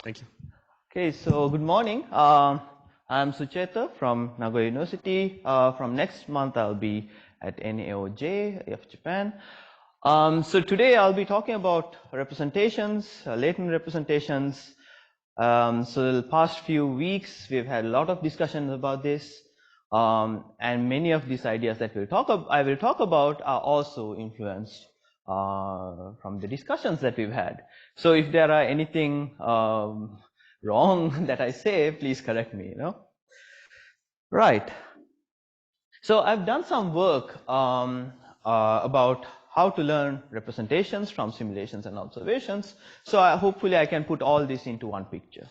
Thank you. Okay, so good morning. I'm Suchetha from Nagoya University. From next month, I'll be at NAOJ of Japan. So today I'll be talking about representations, latent representations. So the past few weeks, we've had a lot of discussions about this. And many of these ideas that I will talk about are also influenced from the discussions that we've had. So if there are anything wrong that I say, please correct me, Right. So I've done some work about how to learn representations from simulations and observations. So hopefully I can put all this into one picture.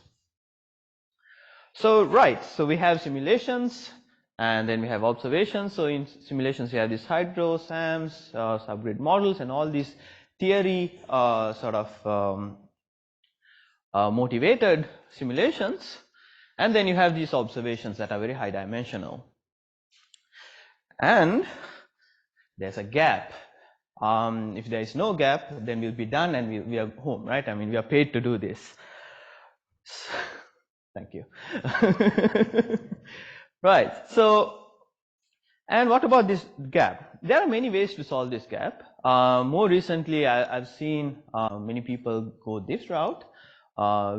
So so we have simulations and then we have observations. So in simulations we have these hydro, SAMs, subgrid models, and all these theory motivated simulations. And then you have these observations that are very high dimensional. And there's a gap. If there is no gap, then we'll be done and we are home, right? I mean, we are paid to do this. Thank you. Right. So, and what about this gap? There are many ways to solve this gap. More recently, I've seen many people go this route,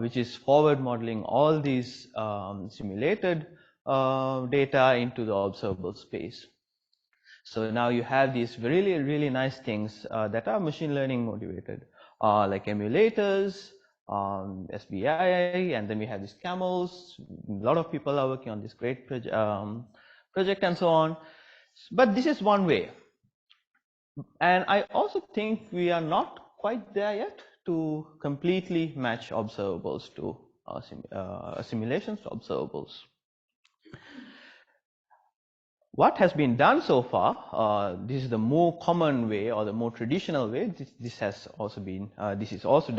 which is forward modeling all these simulated data into the observable space. So now you have these really, really nice things that are machine learning motivated, like emulators, SBI, and then we have these camels. A lot of people are working on this great project and so on. But this is one way. And I also think we are not quite there yet to completely match observables to simulations to observables. What has been done so far, this is the more common way or the more traditional way, this has also been, this is also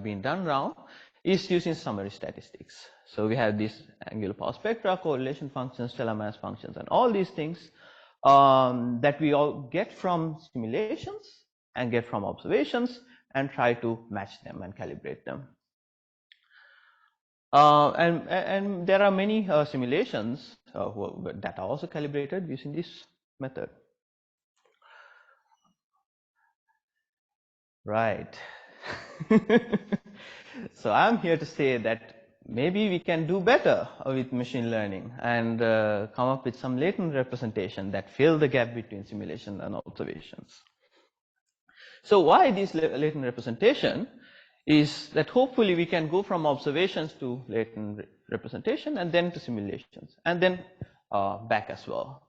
being done now, is using summary statistics. So we have these angular power spectra, correlation functions, stellar mass functions, and all these things that we all get from simulations and get from observations and try to match them and calibrate them. And there are many simulations that are also calibrated using this method. Right. So I'm here to say that maybe we can do better with machine learning and come up with some latent representation that fill the gap between simulation and observations. So why this latent representation is that hopefully we can go from observations to latent representation and then to simulations and then back as well.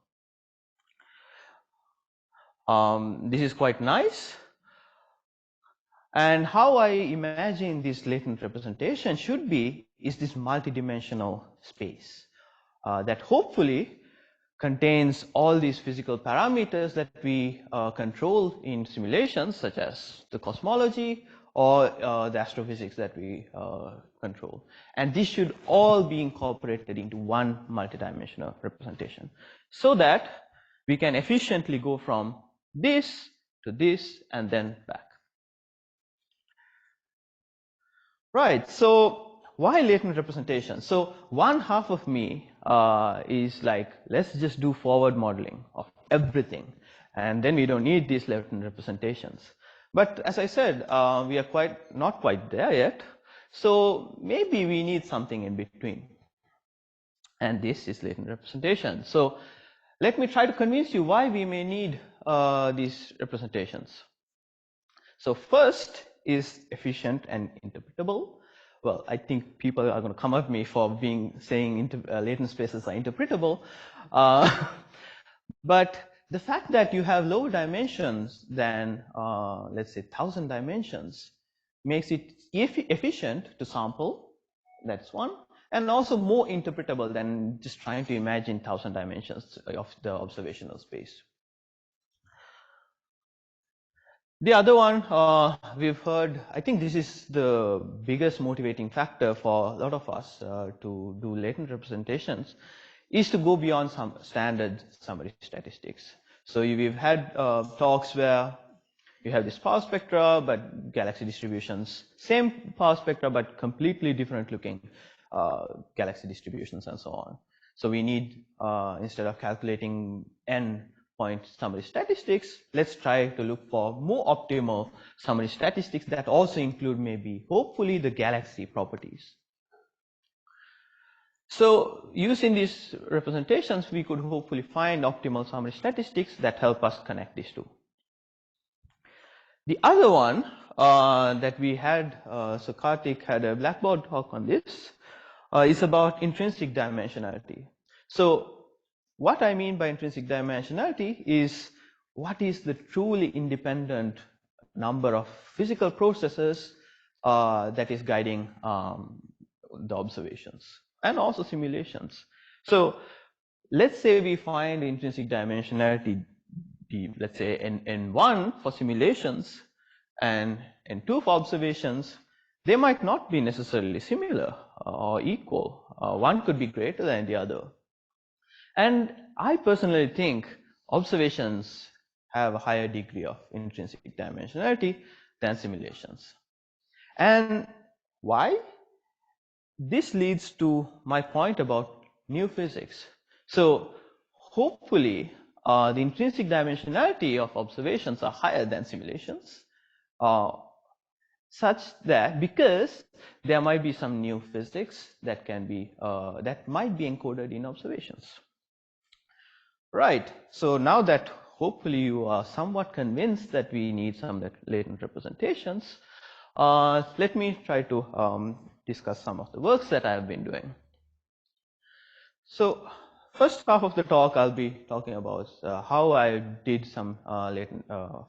This is quite nice. And how I imagine this latent representation should be is this multidimensional space that hopefully contains all these physical parameters that we control in simulations, such as the cosmology or the astrophysics that we control. And this should all be incorporated into one multidimensional representation so that we can efficiently go from this to this and then back. Right, so why latent representation? So one half of me is like, let's just do forward modeling of everything, and then we don't need these latent representations. But as I said, we are not quite there yet, so maybe we need something in between. And this is latent representation. So let me try to convince you why we may need these representations. So first is efficient and interpretable. Well, I think people are going to come at me for saying latent spaces are interpretable. But the fact that you have lower dimensions than, let's say, 1,000 dimensions makes it efficient to sample. That's one. And also more interpretable than just trying to imagine 1,000 dimensions of the observational space. The other one we've heard, I think this is the biggest motivating factor for a lot of us to do latent representations, is to go beyond some standard summary statistics. So we've had talks where you have this power spectra, but galaxy distributions, same power spectra, but completely different looking galaxy distributions and so on. So we need, instead of calculating n point summary statistics, let's try to look for more optimal summary statistics that also include maybe, hopefully, the galaxy properties. So using these representations, we could hopefully find optimal summary statistics that help us connect these two. The other one that we had, so Karthik had a Blackboard talk on this, is about intrinsic dimensionality. So what I mean by intrinsic dimensionality is what is the truly independent number of physical processes that is guiding the observations and also simulations. So let's say we find intrinsic dimensionality, let's say n1 for simulations and n2 for observations. They might not be necessarily similar or equal. One could be greater than the other. And I personally think observations have a higher degree of intrinsic dimensionality than simulations. And why? This leads to my point about new physics. So hopefully the intrinsic dimensionality of observations are higher than simulations, such that because there might be some new physics that can be that might be encoded in observations. Right. So now that hopefully you are somewhat convinced that we need some latent representations, let me try to discuss some of the works that I have been doing. So first half of the talk, I'll be talking about how I did some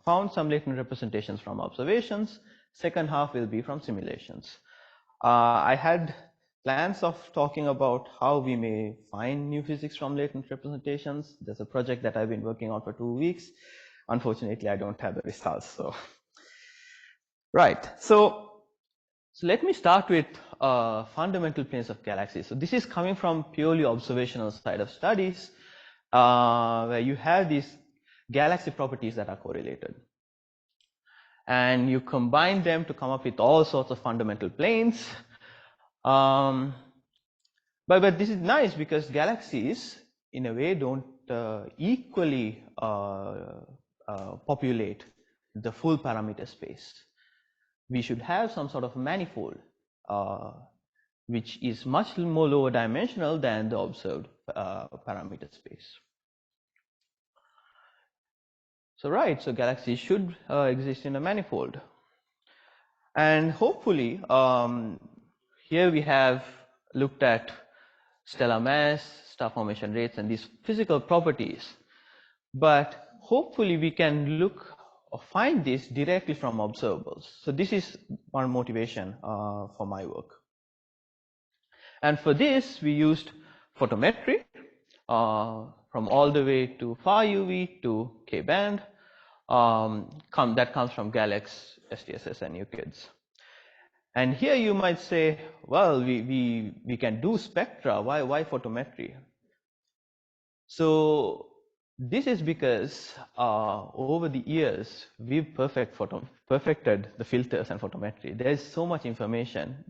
found some latent representations from observations. Second half will be from simulations. I had plans of talking about how we may find new physics from latent representations. There's a project that I've been working on for 2 weeks. Unfortunately, I don't have the results. So, right. So let me start with fundamental planes of galaxies. So this is coming from purely observational side of studies, where you have these galaxy properties that are correlated. And you combine them to come up with all sorts of fundamental planes. But this is nice because galaxies, in a way, don't equally populate the full parameter space. We should have some sort of manifold, which is much more lower dimensional than the observed parameter space. So right, so galaxies should exist in a manifold. And hopefully, here we have looked at stellar mass, star formation rates, and these physical properties. But hopefully we can look or find this directly from observables. So this is one motivation for my work. And for this, we used photometry from all the way to far UV to K-band. That comes from GALEX, SDSS, and Euclids. And here you might say, well, we can do spectra. Why photometry? So this is because over the years we've perfected the filters and photometry. There is so much information,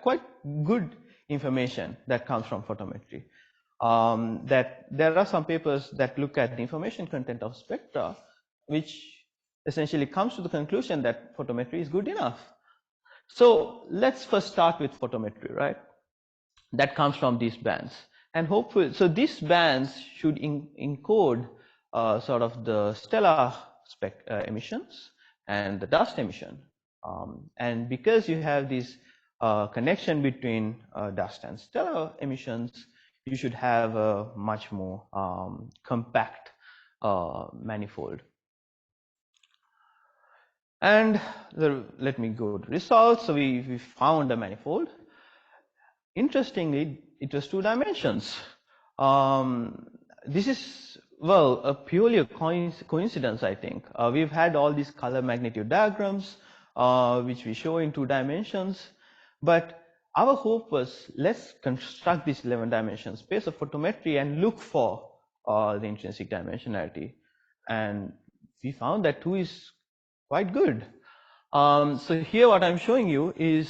quite good information that comes from photometry. That there are some papers that look at the information content of spectra, which essentially comes to the conclusion that photometry is good enough. So let's first start with photometry, right? That comes from these bands. And hopefully, so these bands should encode sort of the stellar emissions and the dust emission. And because you have this connection between dust and stellar emissions, you should have a much more compact manifold. And let me go to results. So we found a manifold. Interestingly, it was 2 dimensions. This is, well, purely a coincidence, I think. We've had all these color magnitude diagrams, which we show in 2 dimensions. But our hope was, let's construct this 11-dimension space of photometry and look for the intrinsic dimensionality. And we found that 2 is quite good. So here what I'm showing you is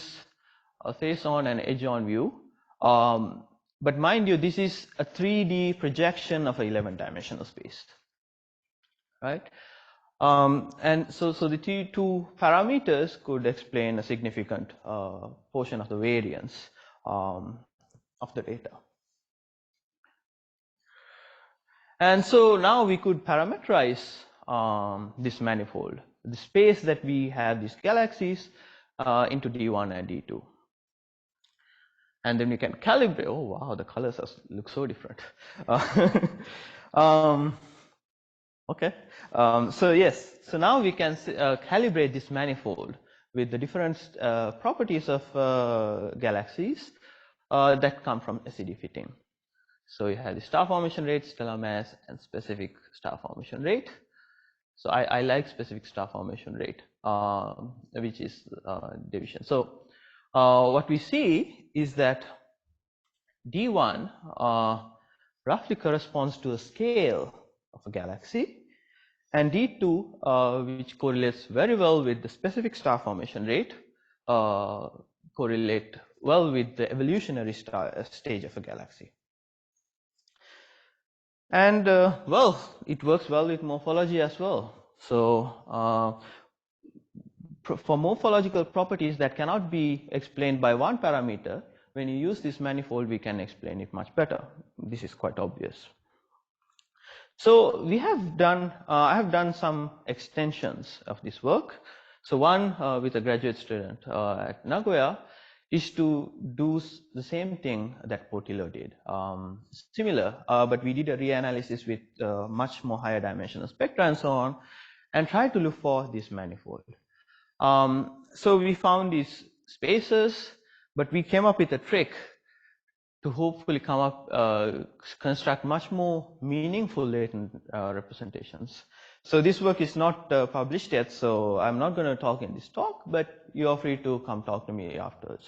a face-on and edge-on view. But mind you, this is a 3D projection of an 11-dimensional space, right? And so the two parameters could explain a significant portion of the variance of the data. And so now we could parameterize this manifold, the space that we have these galaxies into D1 and D2. And then we can calibrate. Oh wow, the colors look so different. Okay, so yes, so now we can calibrate this manifold with the different properties of galaxies that come from SED fitting. So you have the star formation rate, stellar mass, and specific star formation rate. So I like specific star formation rate, which is division. So what we see is that D1 roughly corresponds to a scale of a galaxy, and D2, which correlates very well with the specific star formation rate, correlate well with the evolutionary stage of a galaxy. And well, it works well with morphology as well. So for morphological properties that cannot be explained by one parameter, when you use this manifold, we can explain it much better. This is quite obvious. So we have done, I have done some extensions of this work. So one with a graduate student at Nagoya is to do the same thing that Portillo did. Similar, but we did a reanalysis with much more higher dimensional spectra and so on, and try to look for this manifold. So we found these spaces, but we came up with a trick to hopefully come up, construct much more meaningful latent representations. So this work is not published yet, so I'm not going to talk in this talk, but you are free to come talk to me afterwards.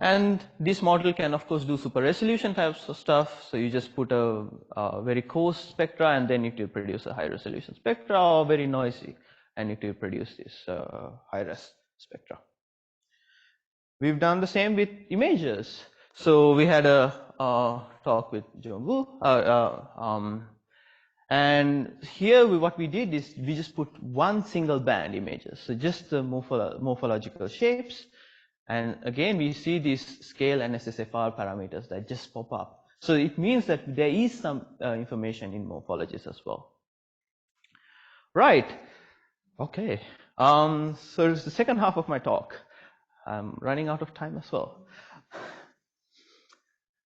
And this model can of course do super resolution types of stuff. So you just put a very coarse spectra and then it will produce a high resolution spectra, or very noisy and it will produce this high res spectra. We've done the same with images. So we had a talk with Jung-Woo, and here what we did is we just put one single band images, so just the morphological shapes, and again we see these scale and SSFR parameters that just pop up. So it means that there is some information in morphologies as well. Right. Okay. So it's the second half of my talk. I'm running out of time as well.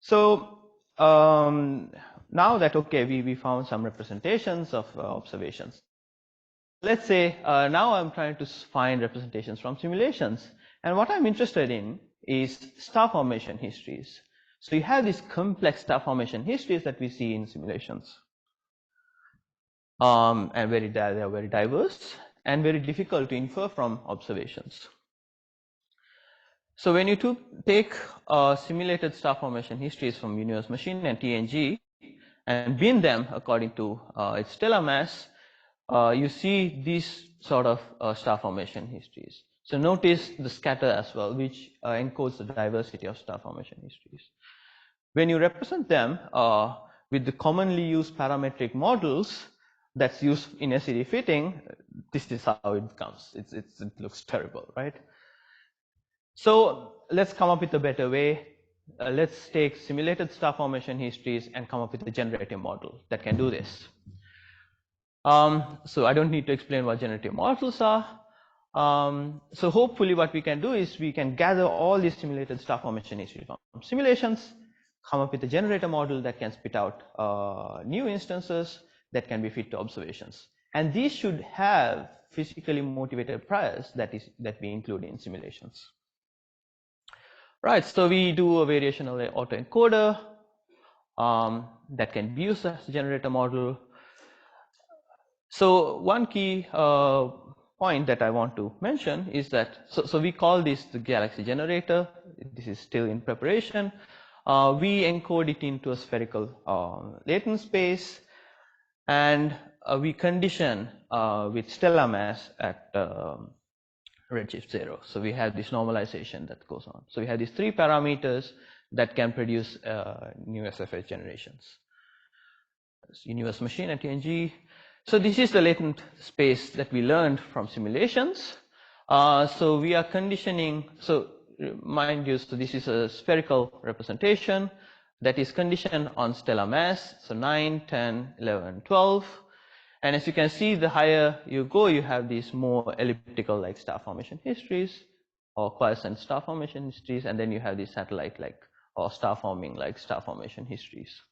So now that, okay, we found some representations of observations. Let's say now I'm trying to find representations from simulations. And what I'm interested in is star formation histories. So you have these complex star formation histories that we see in simulations. And they are very diverse and very difficult to infer from observations. So when you take simulated star formation histories from universe machine and TNG and bin them according to its stellar mass, you see these sort of star formation histories. So notice the scatter as well, which encodes the diversity of star formation histories. When you represent them with the commonly used parametric models that's used in SED fitting, this is how it comes. It looks terrible, right? So let's come up with a better way. Let's take simulated star formation histories and come up with a generative model that can do this. So I don't need to explain what generative models are. So hopefully what we can do is we can gather all these simulated star formation histories from simulations, come up with a generator model that can spit out new instances that can be fit to observations. And these should have physically motivated priors that we include in simulations. Right, so we do a variational autoencoder that can be used as a generator model. So one key point that I want to mention is that, so we call this the galaxy generator. This is still in preparation. We encode it into a spherical latent space, and we condition with stellar mass at redshift 0. So we have this normalization that goes on. So we have these 3 parameters that can produce new SFH generations. Universe machine at TNG. So this is the latent space that we learned from simulations. So we are conditioning, so mind you, so this is a spherical representation that is conditioned on stellar mass, so 9, 10, 11, 12. And as you can see, the higher you go, you have these more elliptical like star formation histories or quiescent star formation histories, and then you have these satellite like or star forming like star formation histories.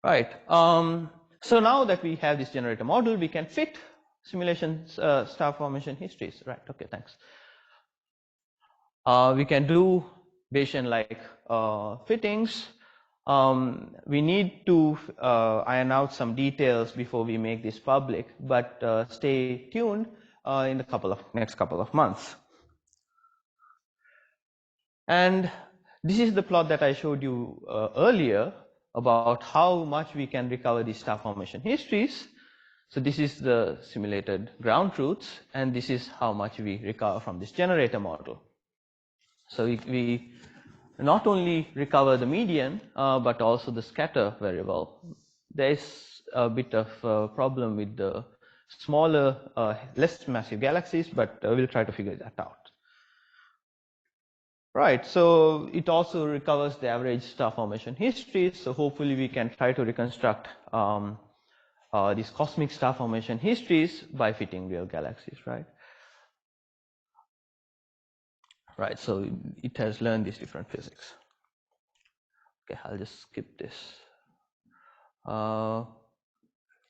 Right. So now that we have this generator model, we can fit simulations star formation histories. Right. Okay. Thanks. We can do Bayesian like fittings. We need to iron out some details before we make this public, but stay tuned in the next couple of months. And this is the plot that I showed you earlier about how much we can recover these star formation histories. So this is the simulated ground truths, and this is how much we recover from this generator model. So we not only recover the median, but also the scatter very well. There is a bit of a problem with the smaller, less massive galaxies, but we'll try to figure that out. Right, so it also recovers the average star formation history, so hopefully we can try to reconstruct these cosmic star formation histories by fitting real galaxies, right? Right, so it has learned these different physics. Okay, I'll just skip this.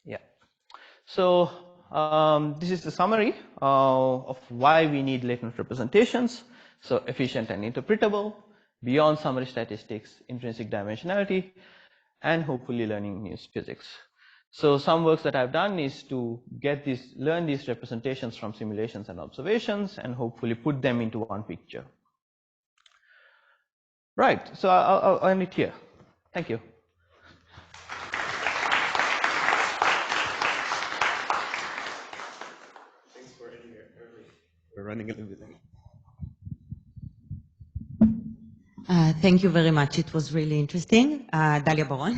Yeah, so this is the summary of why we need latent representations. So efficient and interpretable, beyond summary statistics, intrinsic dimensionality, and hopefully learning new physics. So some works that I've done is to learn these representations from simulations and observations, and hopefully put them into one picture. Right, so I'll end it here. Thank you. Thanks for ending it early. We're running a little bit late. Thank you very much. It was really interesting. Dalia Baron.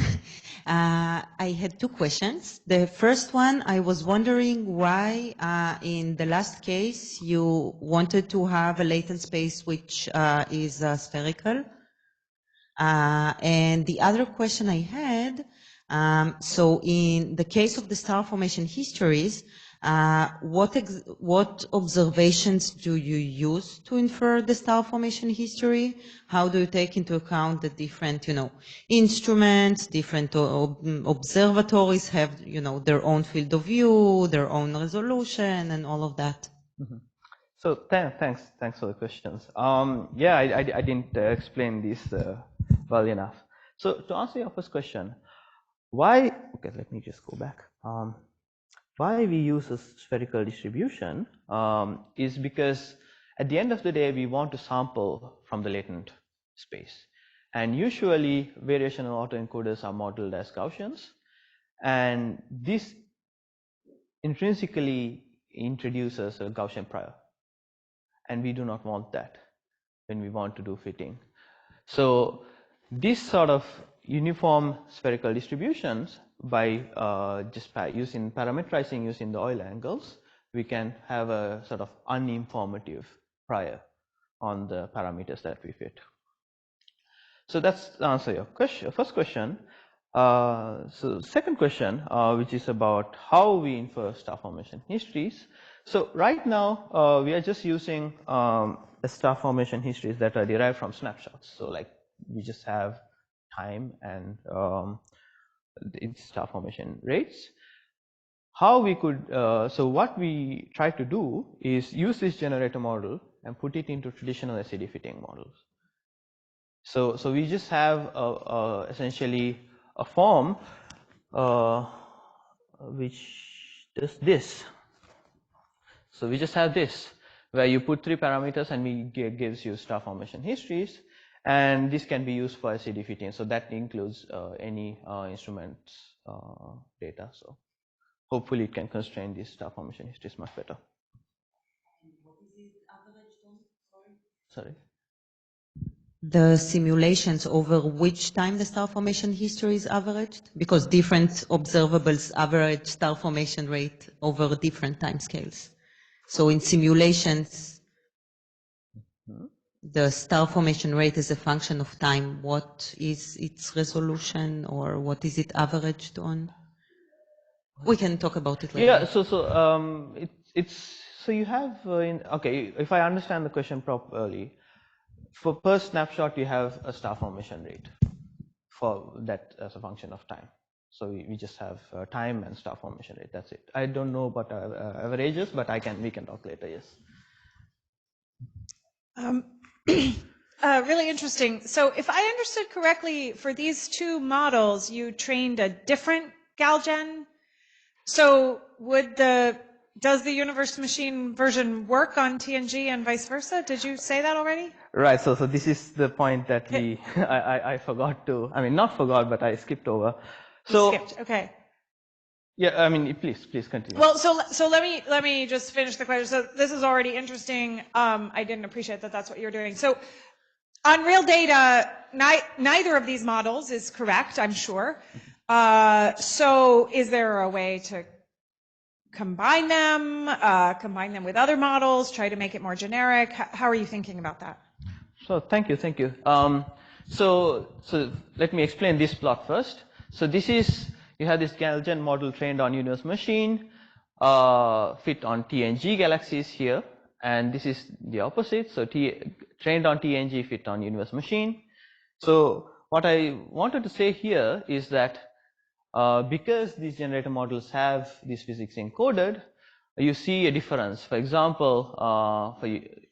I had 2 questions. The first one, I was wondering why in the last case you wanted to have a latent space which is spherical. And the other question I had, so in the case of the star formation histories, what observations do you use to infer the star formation history? How do you take into account the different, instruments, different observatories have, their own field of view, their own resolution, and all of that? Mm-hmm. So thanks for the questions. Yeah, I didn't explain this well enough. So to answer your first question, why? Okay, let me just go back. Why we use a spherical distribution is because at the end of the day we want to sample from the latent space, and usually variational autoencoders are modeled as Gaussians, and this intrinsically introduces a Gaussian prior, and we do not want that when we want to do fitting. So this sort of uniform spherical distributions, by using parametrizing using the Euler angles, we can have a sort of uninformative prior on the parameters that we fit. So that's the answer your first question. So second question, which is about how we infer star formation histories. So right now we are just using the star formation histories that are derived from snapshots. So like we just have time and its star formation rates. How we could, so what we try to do is use this generator model and put it into traditional SED fitting models. So we just have essentially a form which does this. So we just have this, where you put 3 parameters and gives you star formation histories, and this can be used for SED fitting. So that includes any instruments data. So hopefully it can constrain these star formation histories much better. What is it averaged on? Sorry? The simulations over which time the star formation history is averaged? Because different observables average star formation rate over different time scales. So in simulations, the star formation rate is a function of time. What is its resolution, or what is it averaged on? We can talk about it later. Yeah, so you have okay, if I understand the question properly, for per snapshot you have a star formation rate for that as a function of time. So we just have time and star formation rate. That's it. I don't know about averages, but we can talk later. Yes. Really interesting. So if I understood correctly, for these two models, you trained a different GalGen. So does the universe machine version work on TNG and vice versa? Did you say that already? Right. So this is the point that I forgot to. I mean, not forgot, but I skipped over. So skipped. Okay. Yeah. I mean, please continue. Well, so let me just finish the question. So this is already interesting. I didn't appreciate that that's what you're doing. So on real data, neither of these models is correct, I'm sure. So is there a way to combine them with other models, try to make it more generic? How are you thinking about that? So thank you. So let me explain this plot first. So this is, you have this GalGen model trained on universe machine, fit on TNG galaxies here, and this is the opposite. So trained on TNG, fit on universe machine. So what I wanted to say here is that because these generator models have this physics encoded, you see a difference. For example,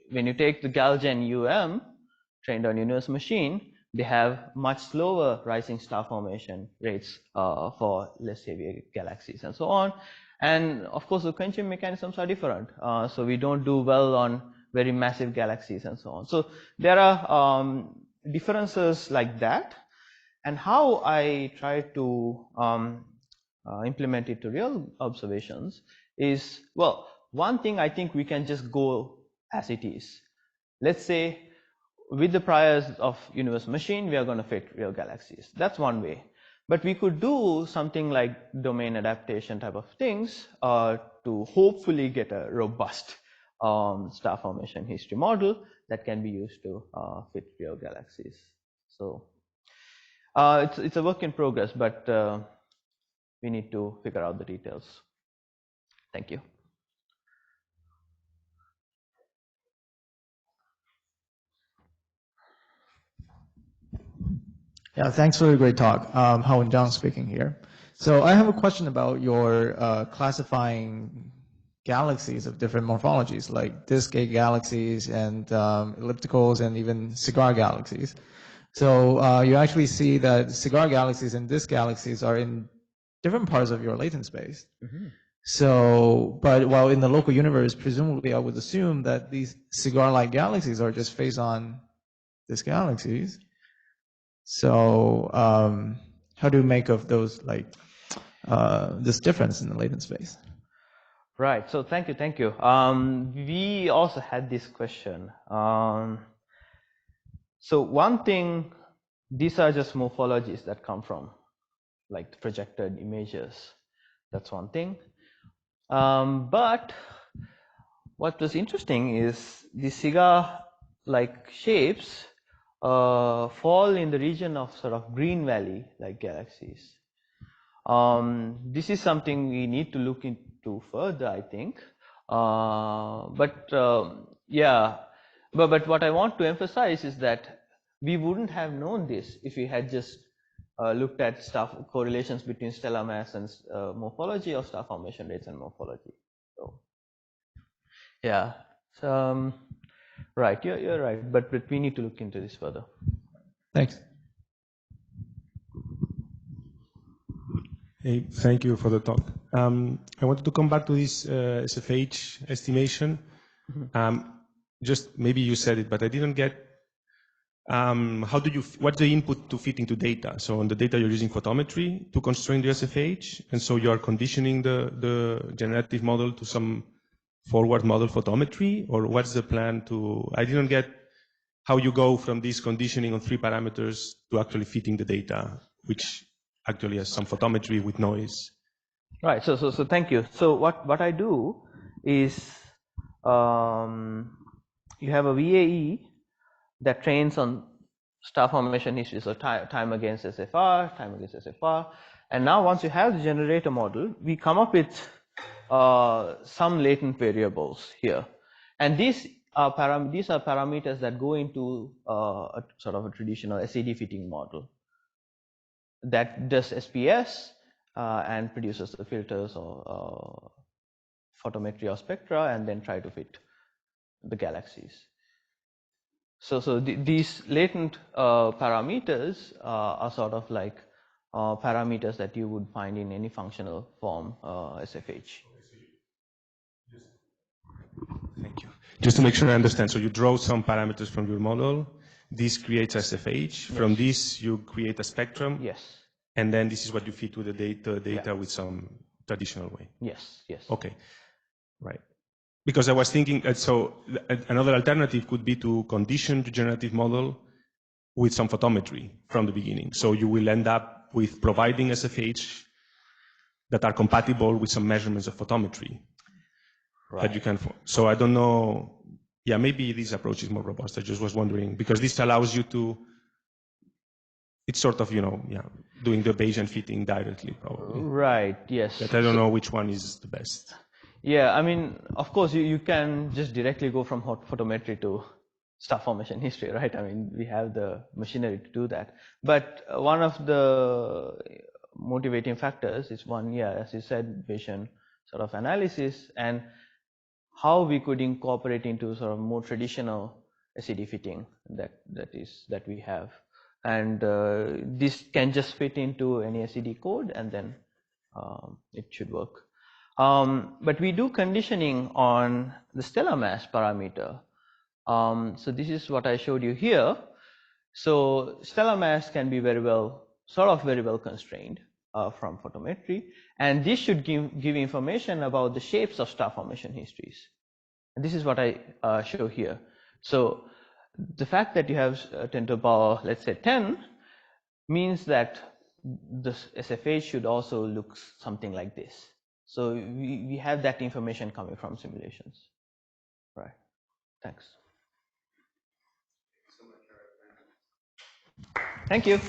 when you take the GalGen trained on universe machine, they have much slower rising star formation rates for less heavy galaxies and so on. And of course, the quenching mechanisms are different. So we don't do well on very massive galaxies and so on. So there are differences like that. And how I try to implement it to real observations is, well, one thing I think we can just go as it is. Let's say with the priors of universe machine, we are going to fit real galaxies. That's one way. But we could do something like domain adaptation type of things to hopefully get a robust star formation history model that can be used to fit real galaxies. So it's a work in progress, but we need to figure out the details. Thank you. Yeah, thanks for a great talk. Howard Zhang speaking here. So I have a question about your classifying galaxies of different morphologies, like disk-gate galaxies and ellipticals and even cigar galaxies. So you actually see that cigar galaxies and disk galaxies are in different parts of your latent space. Mm-hmm. So, but while in the local universe, presumably I would assume that these cigar-like galaxies are just phase on disk galaxies. So how do you make of those, like this difference in the latent space? Right. So thank you. We also had this question. So one thing, these are just morphologies that come from like the projected images. That's one thing. But what was interesting is the cigar-like shapes fall in the region of sort of green valley like galaxies. This is something we need to look into further, I think. But what I want to emphasize is that we wouldn't have known this if we had just looked at correlations between stellar mass and morphology, or star formation rates and morphology. So yeah, so, right, you're right, but we need to look into this further. Thanks. Hey, thank you for the talk. I wanted to come back to this SFH estimation. Just maybe you said it, but I didn't get what's the input to fit into data? So on the data you're using photometry to constrain the SFH, and so you are conditioning the generative model to some forward model photometry, or what's the plan to, I didn't get how you go from this conditioning on 3 parameters to actually fitting the data, which actually has some photometry with noise. Right, so thank you. So what I do is, you have a VAE that trains on star formation history, so time against SFR, time against SFR, and now once you have the generator model, we come up with some latent variables here, and these are parameters that go into a sort of a traditional SED fitting model that does SPS and produces the filters or photometry or spectra, and then try to fit the galaxies. So these latent parameters are sort of like parameters that you would find in any functional form SFH. Thank you. Just to make sure I understand, so you draw some parameters from your model, this creates SFH, from this you create a spectrum, Yes. and then this is what you feed to the data with some traditional way. Yes, yes. Okay, right. Because I was thinking, so another alternative could be to condition the generative model with some photometry from the beginning. So you will end up with providing SFH that are compatible with some measurements of photometry. Right. That you can. So I don't know. Yeah, maybe this approach is more robust. I just was wondering, because this allows you to, it's sort of, doing the Bayesian fitting directly, probably. Right, yes. But I don't know which one is the best. Yeah, I mean, of course, you can just directly go from photometry to star formation history, right? I mean, we have the machinery to do that. But one of the motivating factors is one, as you said, Bayesian sort of analysis, and how we could incorporate into sort of more traditional SED fitting that we have. And this can just fit into any SED code, and then it should work. But we do conditioning on the stellar mass parameter. So this is what I showed you here. So stellar mass can be very well constrained from photometry, and this should give information about the shapes of star formation histories. And this is what I show here. So the fact that you have 10 to the power, let's say 10, means that the SFH should also look something like this. So we have that information coming from simulations. Right. Thanks. Thank you.